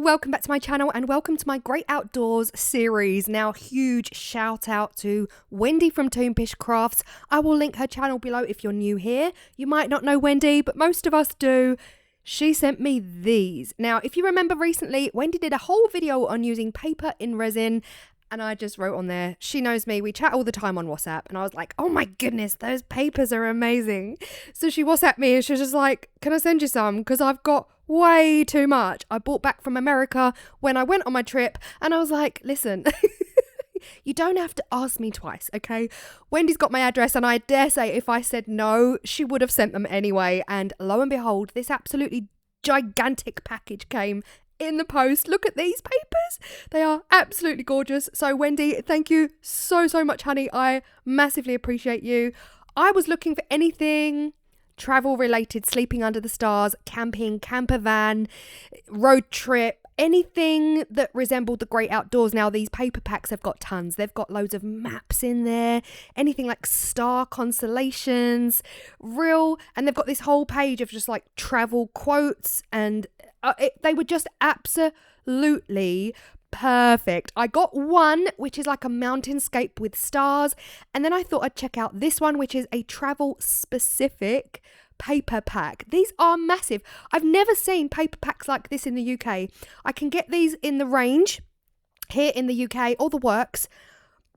welcome back to my channel and welcome to my Great Outdoors series. Now, huge shout out to Wendy from Toonpish Crafts. I will link her channel below if you're new here. You might not know Wendy, but most of us do. She sent me these. Now, if you remember recently, Wendy did a whole video on using paper in resin. And I just wrote on there, she knows me, we chat all the time on WhatsApp. And I was like, oh my goodness, those papers are amazing. So she WhatsApped me and she was just like, can I send you some? Because I've got way too much. I bought back from America when I went on my trip. And I was like, listen, you don't have to ask me twice, okay? Wendy's got my address and I dare say if I said no, she would have sent them anyway. And lo and behold, this absolutely gigantic package came in the post. Look at these papers. They are absolutely gorgeous. So Wendy, thank you so much, honey. I massively appreciate you. I was looking for anything travel related, sleeping under the stars, camping, camper van, road trip, anything that resembled the great outdoors. Now these paper packs have got tons. They've got loads of maps in there, anything like star constellations, and they've got this whole page of just like travel quotes, and they were just absolutely perfect. I got one which is like a mountainscape with stars, and then I thought I'd check out this one which is a travel specific paper pack. These are massive. I've never seen paper packs like this in the UK. I can get these in the range here in the UK or the works,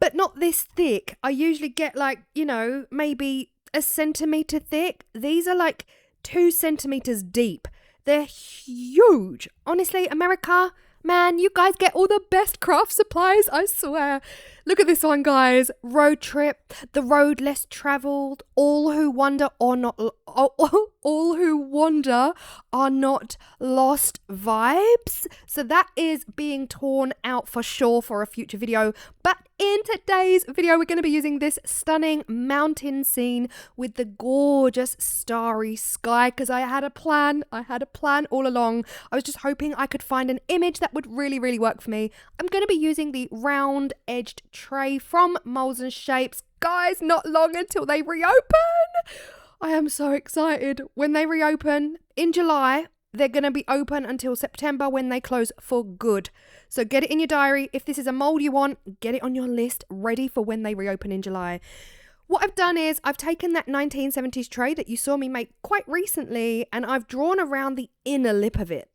but not this thick. I usually get like, you know, maybe a centimetre thick. These are like 2 centimetres deep. They're huge. Honestly, America, man, you guys get all the best craft supplies, I swear. Look at this one, guys. Road trip, the road less travelled, all who wander are not lost vibes. So that is being torn out for sure for a future video. But in today's video, we're going to be using this stunning mountain scene with the gorgeous starry sky, because I had a plan all along. I was just hoping I could find an image that would really work for me. I'm going to be using the round edged tray from Molds and Shapes. Guys, not long until they reopen. I am so excited. When they reopen in July, they're going to be open until September when they close for good. So get it in your diary. If this is a mold you want, get it on your list, ready for when they reopen in July. What I've done is I've taken that 1970s tray that you saw me make quite recently, and I've drawn around the inner lip of it.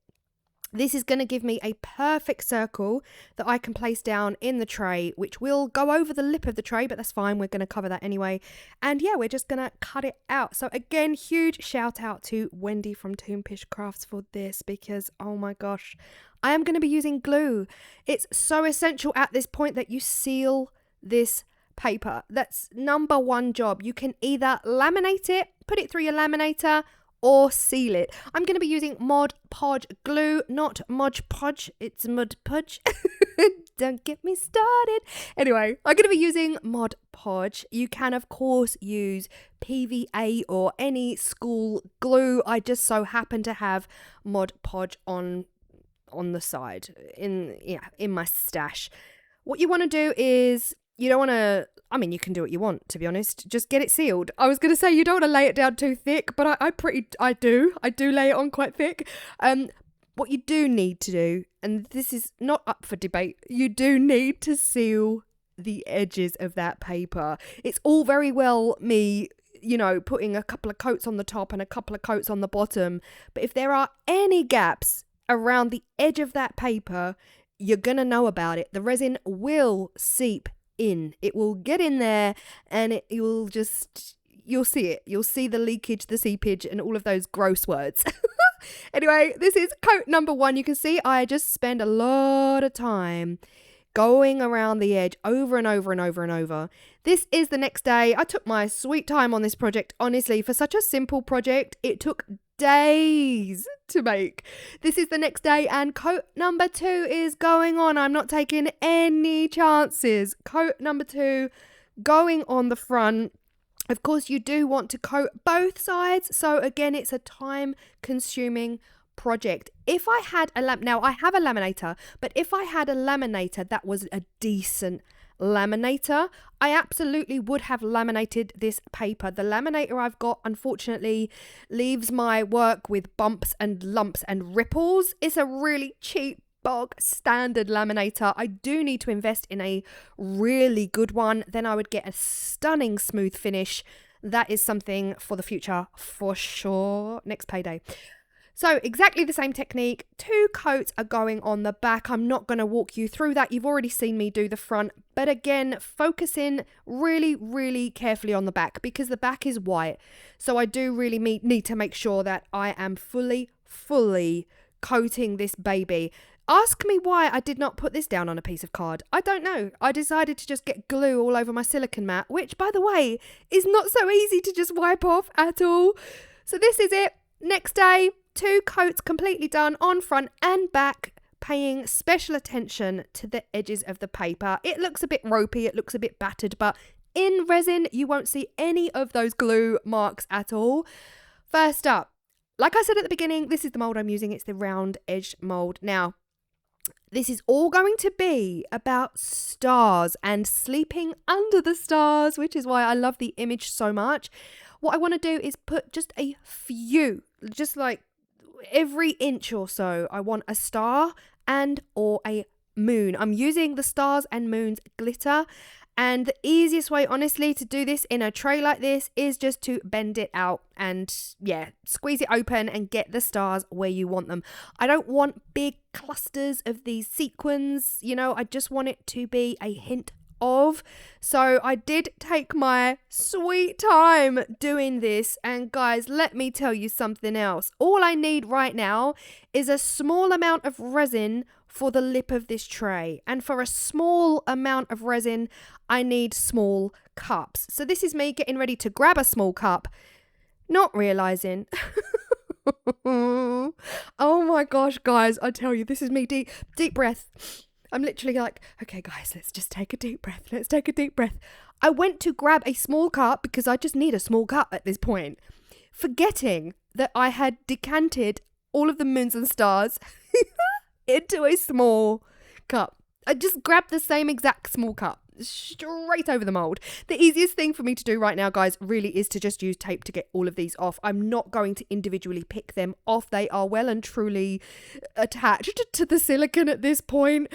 This is going to give me a perfect circle that I can place down in the tray, which will go over the lip of the tray, but that's fine. We're going to cover that anyway. And yeah, we're just going to cut it out. So again, huge shout out to Wendy from Toonpish Crafts for this, because oh my gosh, I am going to be using glue. It's so essential at this point that you seal this paper. That's number one job. You can either laminate it, put it through your laminator, or seal it. I'm going to be using Mod Podge glue, not Mod Podge. It's Mod Podge. Don't get me started. Anyway, I'm going to be using Mod Podge. You can, of course, use PVA or any school glue. I just so happen to have Mod Podge on the side in my stash. What you want to do is, you don't want to, I mean, you can do what you want, to be honest. Just get it sealed. I was going to say you don't want to lay it down too thick, but I do lay it on quite thick. What you do need to do, and this is not up for debate, you do need to seal the edges of that paper. It's all very well me, you know, putting a couple of coats on the top and a couple of coats on the bottom. But if there are any gaps around the edge of that paper, you're going to know about it. The resin will seep in. It will get in there and you'll see it. You'll see the leakage, the seepage, and all of those gross words. Anyway, this is coat number 1. You can see I just spend a lot of time going around the edge over and over and over and over. This is the next day. I took my sweet time on this project. Honestly, for such a simple project, it took days to make. This is the next day and coat number 2 is going on. I'm not taking any chances. Coat number 2 going on the front. Of course, you do want to coat both sides. So again, it's a time consuming project. If I had now I have a laminator, but if I had a laminator that was a decent laminator, I absolutely would have laminated this paper. The laminator I've got, unfortunately, leaves my work with bumps and lumps and ripples. It's a really cheap bog standard laminator. I do need to invest in a really good one. Then I would get a stunning smooth finish. That is something for the future for sure. Next payday. So exactly the same technique. 2 coats are going on the back. I'm not going to walk you through that. You've already seen me do the front. But again, focus in really, really carefully on the back because the back is white. So I do really need to make sure that I am fully coating this baby. Ask me why I did not put this down on a piece of card. I don't know. I decided to just get glue all over my silicone mat, which, by the way, is not so easy to just wipe off at all. So this is it. Next day, 2 coats completely done on front and back, paying special attention to the edges of the paper. It looks a bit ropey, it looks a bit battered, but in resin, you won't see any of those glue marks at all. First up, like I said at the beginning, this is the mould I'm using. It's the round edged mould. Now, this is all going to be about stars and sleeping under the stars, which is why I love the image so much. What I want to do is put just a few, just like every inch or so, I want a star and or a moon. I'm using the stars and moons glitter. And the easiest way, honestly, to do this in a tray like this is just to bend it out and, yeah, squeeze it open and get the stars where you want them. I don't want big clusters of these sequins, you know, I just want it to be a hint of. So I did take my sweet time doing this. And guys, let me tell you something else. All I need right now is a small amount of resin for the lip of this tray, and for a small amount of resin I need small cups. So this is me getting ready to grab a small cup, not realizing oh my gosh, guys, I tell you, this is me. Deep breath. I'm literally like, okay guys, let's just take a deep breath. Let's take a deep breath. I went to grab a small cup because I just need a small cup at this point, forgetting that I had decanted all of the moons and stars into a small cup. I just grabbed the same exact small cup straight over the mold. The easiest thing for me to do right now, guys, really is to just use tape to get all of these off. I'm not going to individually pick them off. They are well and truly attached to the silicone at this point.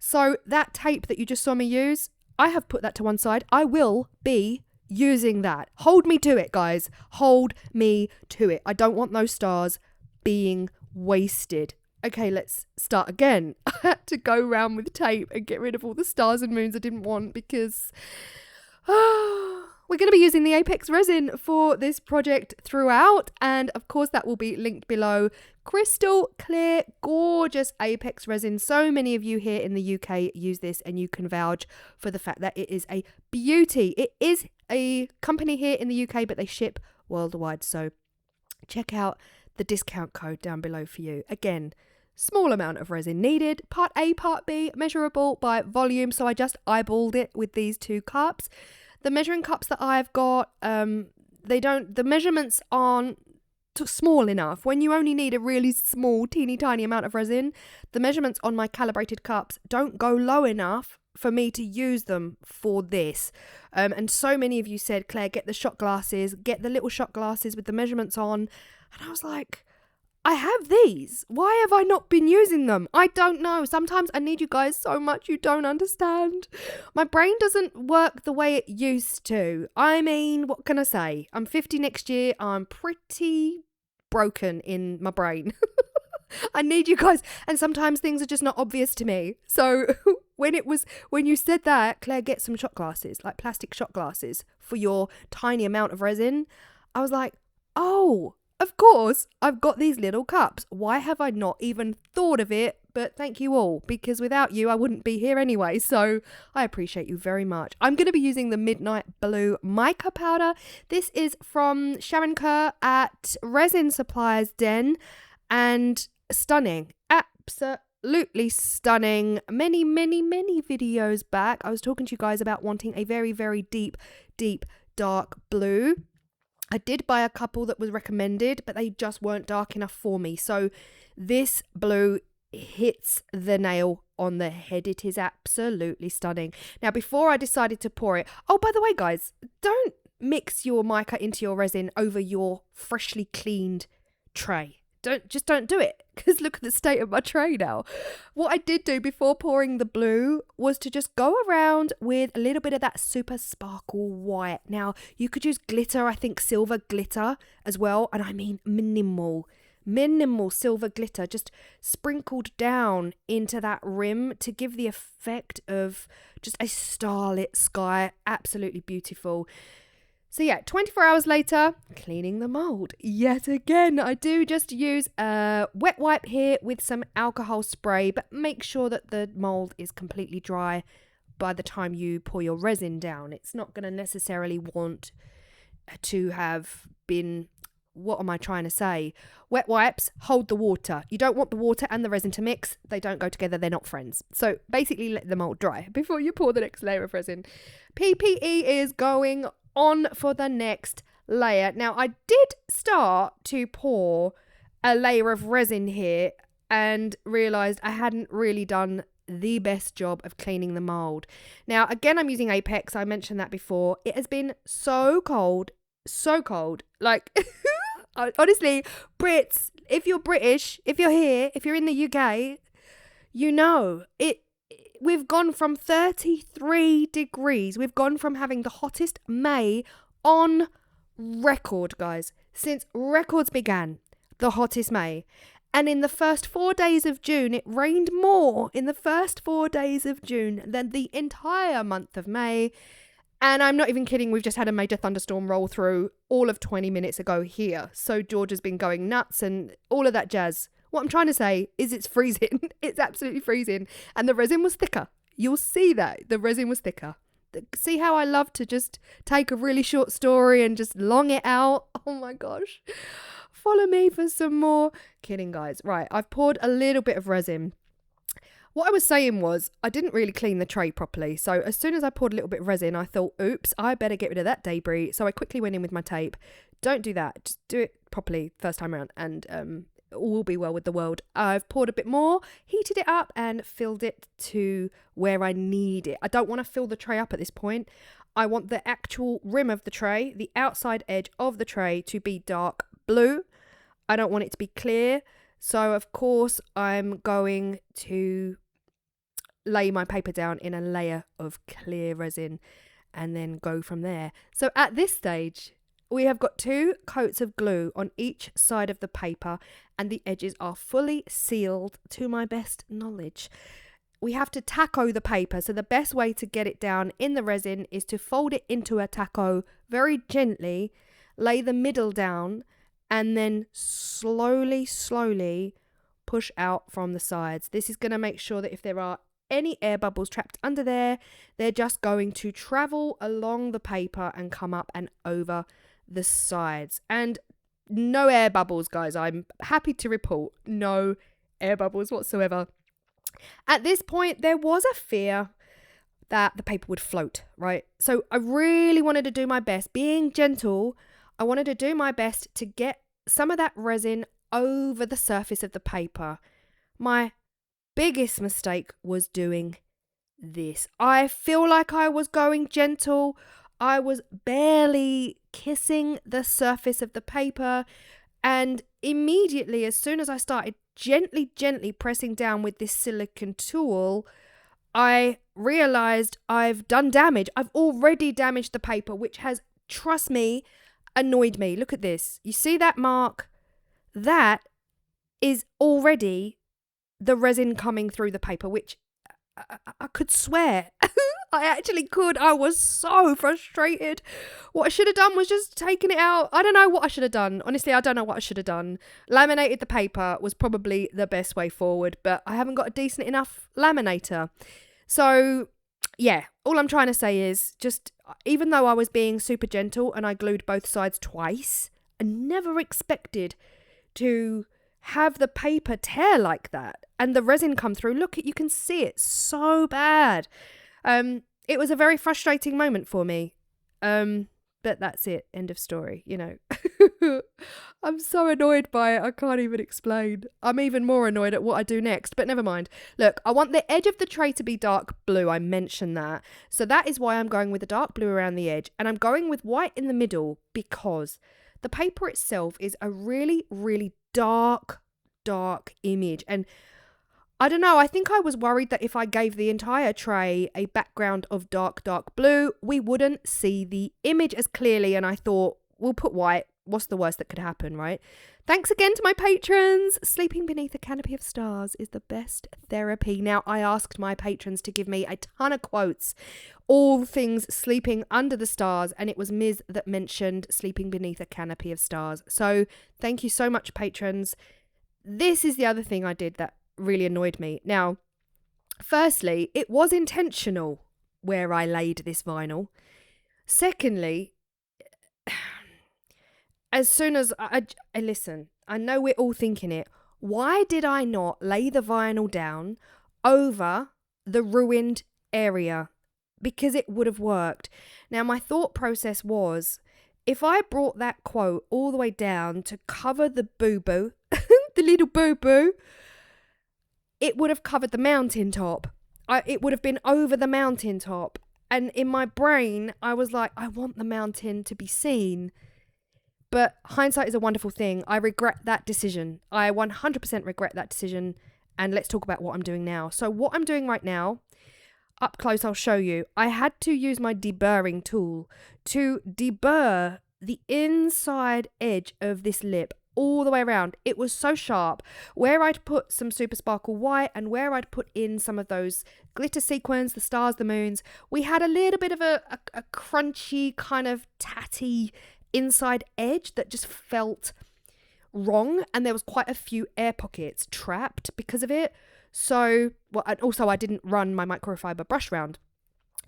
So that tape that you just saw me use, I have put that to one side. I will be using that. Hold me to it, guys. Hold me to it. I don't want those stars being wasted. Okay, let's start again. I had to go around with tape and get rid of all the stars and moons I didn't want because we're going to be using the Apex resin for this project throughout. And of course, that will be linked below. Crystal clear, gorgeous Apex resin. So many of you here in the UK use this and you can vouch for the fact that it is a beauty. It is a company here in the UK, but they ship worldwide. So check out the discount code down below for you. Again, small amount of resin needed. Part A, Part B, measurable by volume. So I just eyeballed it with these 2 cups. The measuring cups that I've got, the measurements aren't small enough. When you only need a really small, teeny tiny amount of resin, the measurements on my calibrated cups don't go low enough for me to use them for this. And so many of you said, Claire, get the shot glasses, get the little shot glasses with the measurements on. And I was like, I have these. Why have I not been using them? I don't know. Sometimes I need you guys so much you don't understand. My brain doesn't work the way it used to. I mean, what can I say? I'm 50 next year. I'm pretty broken in my brain. I need you guys. And sometimes things are just not obvious to me. So when you said that, Claire, get some shot glasses, like plastic shot glasses for your tiny amount of resin, I was like, oh, of course, I've got these little cups. Why have I not even thought of it? But thank you all, because without you, I wouldn't be here anyway. So I appreciate you very much. I'm going to be using the Midnight Blue mica powder. This is from Sharon Kerr at Resin Supplies Den, and stunning. Absolutely stunning. Many videos back, I was talking to you guys about wanting a very, very deep, dark blue. I did buy a couple that was recommended, but they just weren't dark enough for me. So this blue hits the nail on the head. It is absolutely stunning. Now, before I decided to pour it, oh, by the way, guys, don't mix your mica into your resin over your freshly cleaned tray. don't do it, because look at the state of my tray now. What I did do before pouring the blue was to just go around with a little bit of that super sparkle white. Now you could use glitter, I think silver glitter as well, and I mean minimal silver glitter just sprinkled down into that rim to give the effect of just a starlit sky. Absolutely beautiful. So yeah, 24 hours later, cleaning the mould. Yet again, I do just use a wet wipe here with some alcohol spray, but make sure that the mould is completely dry by the time you pour your resin down. It's not going to necessarily want to have been, what am I trying to say? Wet wipes hold the water. You don't want the water and the resin to mix. They don't go together. They're not friends. So basically let the mould dry before you pour the next layer of resin. PPE is going on for the next layer. Now I did start to pour a layer of resin here and realized I hadn't really done the best job of cleaning the mold. Now again, I'm using Apex. I mentioned that before. It has been so cold, like honestly, Brits, if you're British, if you're here, if you're in the UK, you know it. We've gone from 33 degrees. We've gone from having the hottest May on record, guys. Since records began, the hottest May. And in the first 4 days of June, it rained more in the first 4 days of June than the entire month of May. And I'm not even kidding. We've just had a major thunderstorm roll through all of 20 minutes ago here. So Georgia's been going nuts and all of that jazz. What I'm trying to say is it's freezing. It's absolutely freezing. And the resin was thicker. You'll see that. The resin was thicker. See how I love to just take a really short story and just long it out? Oh my gosh. Follow me for some more. Kidding, guys. Right, I've poured a little bit of resin. What I was saying was I didn't really clean the tray properly. So as soon as I poured a little bit of resin, I thought, oops, I better get rid of that debris. So I quickly went in with my tape. Don't do that. Just do it properly first time around and all will be well with the world. I've poured a bit more, heated it up and filled it to where I need it. I don't want to fill the tray up at this point. I want the actual rim of the tray, the outside edge of the tray, to be dark blue. I don't want it to be clear. So of course I'm going to lay my paper down in a layer of clear resin and then go from there. So at this stage, we have got 2 coats of glue on each side of the paper and the edges are fully sealed to my best knowledge. We have to taco the paper. So the best way to get it down in the resin is to fold it into a taco very gently, lay the middle down and then slowly push out from the sides. This is going to make sure that if there are any air bubbles trapped under there, they're just going to travel along the paper and come up and over the sides. And no air bubbles, guys. I'm happy to report no air bubbles whatsoever. At this point, there was a fear that the paper would float, right? So I really wanted to do my best. Being gentle, I wanted to do my best to get some of that resin over the surface of the paper. My biggest mistake was doing this. I feel like I was going gentle. I was barely kissing the surface of the paper, and immediately as soon as I started gently pressing down with this silicone tool, I realized I've done damage. I've already damaged the paper, which has, trust me, annoyed me. Look at this. You see that mark? That is already the resin coming through the paper, which I could swear. I actually could. I was so frustrated. What I should have done was just taken it out. I don't know what I should have done. Honestly, I don't know what I should have done. Laminated the paper was probably the best way forward, but I haven't got a decent enough laminator. So yeah, all I'm trying to say is just, even though I was being super gentle and I glued both sides twice, I never expected to have the paper tear like that and the resin come through. Look, you can see it so bad. It was a very frustrating moment for me. But that's it. End of story, you know. I'm so annoyed by it. I can't even explain. I'm even more annoyed at what I do next, but never mind. Look, I want the edge of the tray to be dark blue. I mentioned that. So that is why I'm going with the dark blue around the edge. And I'm going with white in the middle because the paper itself is a really dark image. And I don't know, I think I was worried that if I gave the entire tray a background of dark blue, we wouldn't see the image as clearly. And I thought, we'll put white. What's the worst that could happen, right? Thanks again to my patrons. Sleeping beneath a canopy of stars is the best therapy. Now, I asked my patrons to give me a ton of quotes, all things sleeping under the stars, and it was Ms. that mentioned sleeping beneath a canopy of stars. So thank you so much, patrons. This is the other thing I did that really annoyed me. Now, firstly, it was intentional where I laid this vinyl. Secondly, as soon as I listen, I know we're all thinking it. Why did I not lay the vinyl down over the ruined area? Because it would have worked. Now, my thought process was, if I brought that quote all the way down to cover the boo-boo, the little boo-boo, it would have covered the mountaintop. It would have been over the mountaintop. And in my brain, I was like, I want the mountain to be seen. But hindsight is a wonderful thing. I regret that decision. I 100% regret that decision. And let's talk about what I'm doing now. So what I'm doing right now, up close, I'll show you. I had to use my deburring tool to deburr the inside edge of this lip all the way around. It was so sharp. Where I'd put some Super Sparkle White and where I'd put in some of those glitter sequins, the stars, the moons, we had a little bit of a crunchy, kind of tatty inside edge that just felt wrong, and there was quite a few air pockets trapped because of it. So, well, and also I didn't run my microfiber brush round.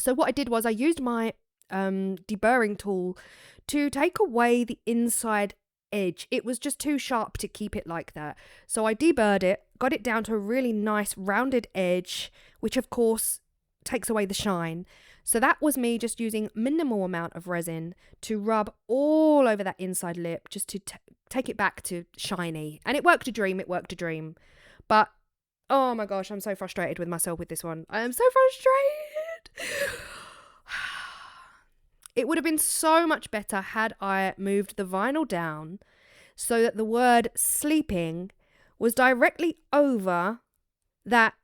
So what I did was I used my deburring tool to take away the inside edge. It was just too sharp to keep it like that. So I deburred it, got it down to a really nice rounded edge, which of course takes away the shine. So that was me just using minimal amount of resin to rub all over that inside lip, just to take it back to shiny. And it worked a dream, But, oh my gosh, I'm so frustrated with myself with this one. I am so frustrated. It would have been so much better had I moved the vinyl down so that the word sleeping was directly over that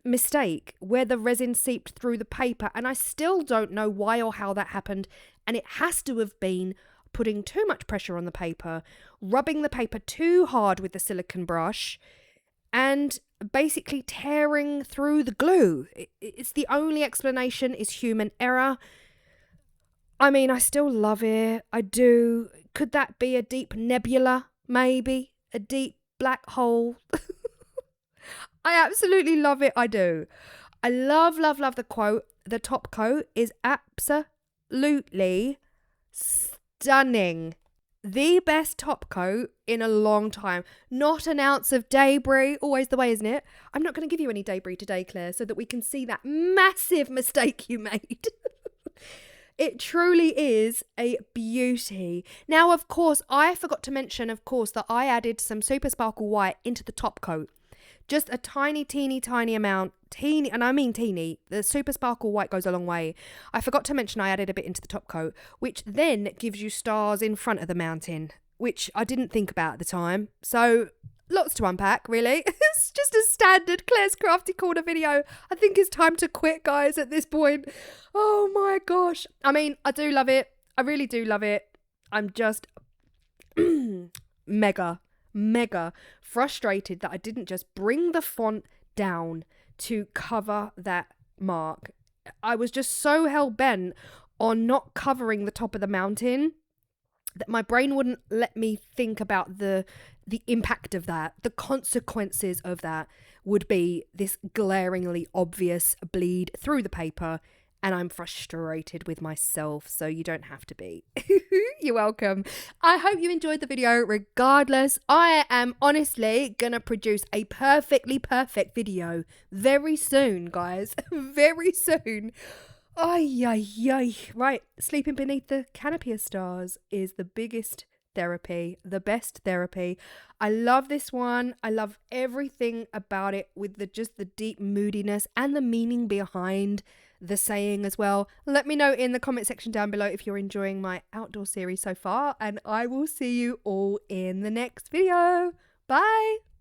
mistake where the resin seeped through the paper, and I still don't know why or how that happened. And it has to have been putting too much pressure on the paper, rubbing the paper too hard with the silicone brush, and basically tearing through the glue. It's the only explanation is human error. I mean, I still love it. I do. Could that be a deep nebula? Maybe a deep black hole. I absolutely love it. I do. I love the quote. The top coat is absolutely stunning. The best top coat in a long time. Not an ounce of debris. Always the way, isn't it? I'm not going to give you any debris today, Claire, so that we can see that massive mistake you made. It truly is a beauty. Now, of course, I forgot to mention, that I added some Super Sparkle White into the top coat. Just a tiny amount. Teeny, and I mean teeny. The Super Sparkle White goes a long way. I forgot to mention I added a bit into the top coat, which then gives you stars in front of the mountain, which I didn't think about at the time. So, lots to unpack, really. It's just a standard Claire's Crafty Corner video. I think it's time to quit, guys, at this point. Oh my gosh. I mean, I do love it. I really do love it. I'm just mega frustrated that I didn't just bring the font down to cover that mark. I was just so hell-bent on not covering the top of the mountain that my brain wouldn't let me think about the impact of that. The consequences of that would be this glaringly obvious bleed through the paper, and I'm frustrated with myself, so you don't have to be. You're welcome. I hope you enjoyed the video. Regardless, I am honestly gonna produce a perfectly perfect video very soon, guys. Very soon. Ay. Right, sleeping beneath the canopy of stars is the biggest therapy, the best therapy. I love this one. I love everything about it, with the deep moodiness and the meaning behind the saying as well. Let me know in the comment section down below if you're enjoying my outdoor series so far, and I will see you all in the next video. Bye.